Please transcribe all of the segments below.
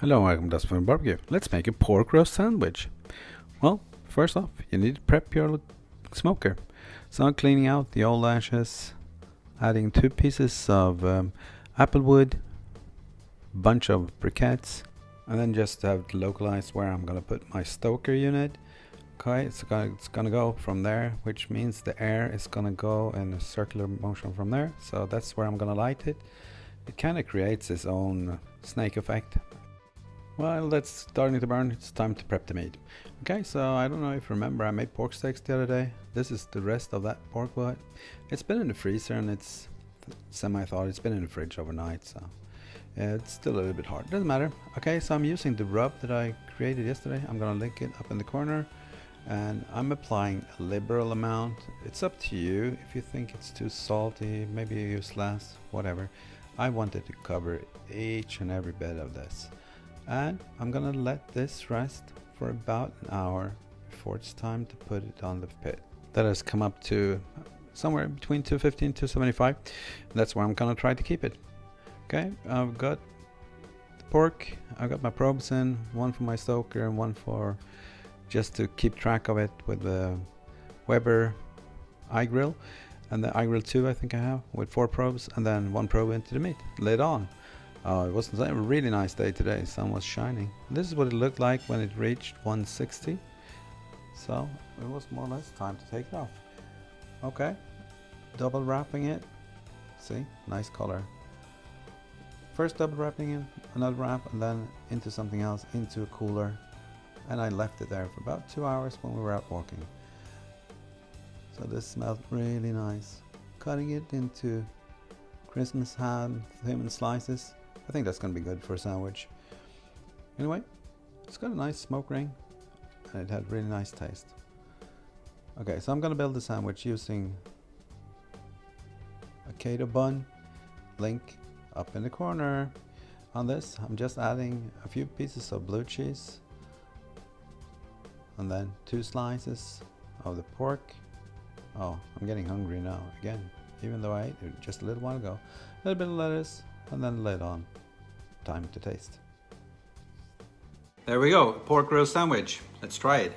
Hello, welcome to Dustbin Barbecue. Let's make a pork roast sandwich. Well, first off, you need to prep your smoker. So I'm cleaning out the old ashes, adding 2 pieces of applewood, bunch of briquettes, and then just have to localize where I'm gonna put my stoker unit. Okay, it's gonna go from there, which means the air is gonna go in a circular motion from there. So that's where I'm gonna light it. It kind of creates its own snake effect. While that's starting to burn, it's time to prep the meat. Okay, so I don't know if you remember, I made pork steaks the other day. This is the rest of that pork butt. It's been in the freezer and it's semi-thawed. It's been in the fridge overnight, so it's still a little bit hard. Doesn't matter. Okay, so I'm using the rub that I created yesterday. I'm gonna link it up in the corner, and I'm applying a liberal amount. It's up to you. If you think it's too salty, maybe you use less, whatever. I wanted to cover each and every bit of this. And I'm gonna let this rest for about an hour before it's time to put it on the pit. That has come up to somewhere between 250 and 275. That's where I'm gonna try to keep it. Okay, I've got the pork, I've got my probes in, one for my stoker and one for just to keep track of it with the Weber iGrill, and the iGrill 2 I think I have with 4 probes, and then 1 probe into the meat, lid on. It was a really nice day today. Sun was shining. This is what it looked like when it reached 160. So it was more or less time to take it off. Okay, double wrapping it. See, nice color. First double wrapping in, another wrap, and then into something else, into a cooler. And I left it there for about 2 hours when we were out walking. So this smelled really nice. Cutting it into Christmas ham, thin slices. I think that's going to be good for a sandwich. Anyway, it's got a nice smoke ring and it had really nice taste. Okay, so I'm going to build the sandwich using a Keto bun. Link up in the corner. On this, I'm just adding a few pieces of blue cheese and then 2 slices of the pork. Oh, I'm getting hungry now again, even though I ate it just a little while ago. A little bit of lettuce and then lid on. Time to taste. There we go, pork roast sandwich. Let's try it.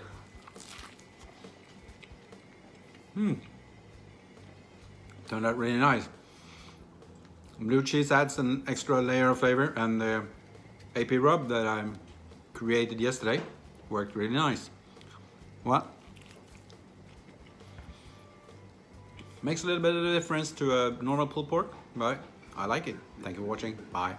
Turned out really nice. Blue cheese adds an extra layer of flavor, and the AP rub that I created yesterday worked really nice. Well, makes a little bit of a difference to a normal pulled pork, but I like it. Thank you for watching. Bye.